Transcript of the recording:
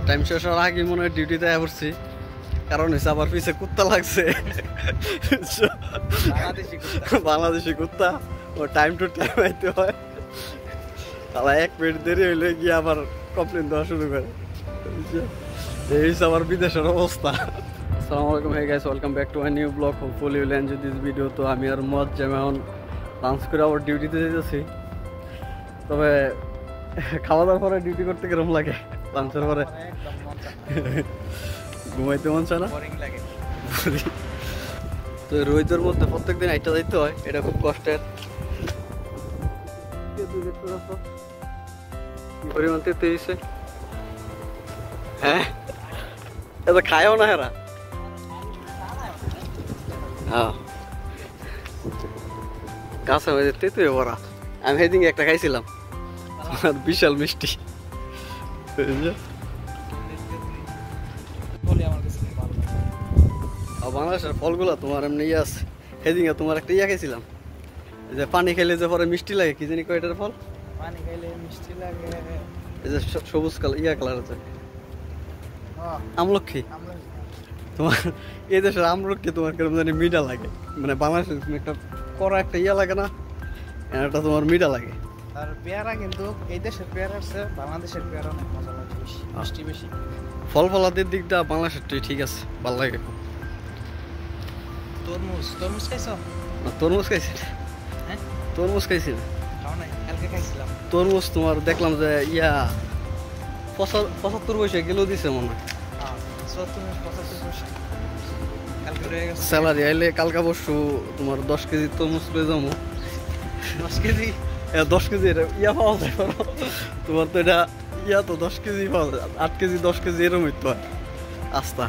Time শেষ হওয়ার আগে মনে হয় ডিউটিতে পড়ছি, কারণ হচ্ছে আমার পিছে কুত্তা লাগছে, বাংলাদেশি কুত্তা, ও টাইম টু টাইম আইতে হয়। তাহলে 1 মিনিট দেরি হইলে গিয়ে আবার কমপ্লেন দেওয়া শুরু করে। এই হচ্ছে আমার বিদেশের অবস্থা। আসসালামু আলাইকুম, hey guys, welcome back to my new blog. Hopefully will enjoy this video. তো আমি আর মদ যেমন লাঞ্চ করে আবার ডিউটিতে যেতেছি। তবে খাওয়া দাওয়ার পরে ডিউটি করতে কিরকম লাগে? লাঞ্চের পরে ঘুমাইতে মন চায় না? তো রোদের মধ্যে প্রত্যেকদিন আইটা যাইতে হয়, এটা খুব কষ্টের। পরিমাণ তেইশে, হ্যাঁ এটা খায়ও না এরা। হ্যাঁ কাঁচা হয়ে তেঁতুয়ে ভরা। আমি সেদিন একটা খাইছিলাম, বিশাল মিষ্টি। বাংলাদেশের ফলগুলো তোমার এমনি ইয়ে আছে। সেদিন তোমার একটা ইয়া খাইছিলাম, যে পানি খেলে যে পরে মিষ্টি লাগে, কি জানি কয়টার ফল? পানি খাইলে মিষ্টি লাগে, এই যে সবুজ কালার ইয়া কালার আছে, আমলক্ষী। তোমার এই দেশের আমলক্ষী তোমার কেরকম জানি মিঠা লাগে, মানে বাংলাদেশের একটা কড়া একটা ইয়া লাগে না, এটা তোমার মিঠা লাগে। আর পেয়ারা কিন্তু এই দেশের পেয়ারা আছে, বাংলাদেশের পেয়ারা অনেক মজা লাগে, বেশি মিষ্টি বেশি। ফল ফলাদের দিকটা বাংলাদেশেরটাই ঠিক আছে, ভালো লাগে। তরমুজ খাইছো? তরমুজ খাইছি। হ্যাঁ তরমুজ খাইছি না, খাও নাই? কালকে খাইছিলাম তরমুজ। তোমার দেখলাম যে ইয়া 75 পয়সা কিলো দিছে মনে হয়। স্যালারি আইলে কালকা পরশু তোমার 10 কেজি তরমুজ পেয়ে যাবো। 10 কেজি? 10 কেজি এটা ইয়া পাওয়া যায় তোমার, তো এটা ইয়া তো 10 কেজি পাওয়া যায়, 8 কেজি 10 কেজি এরকম হইতো আর আস্তা।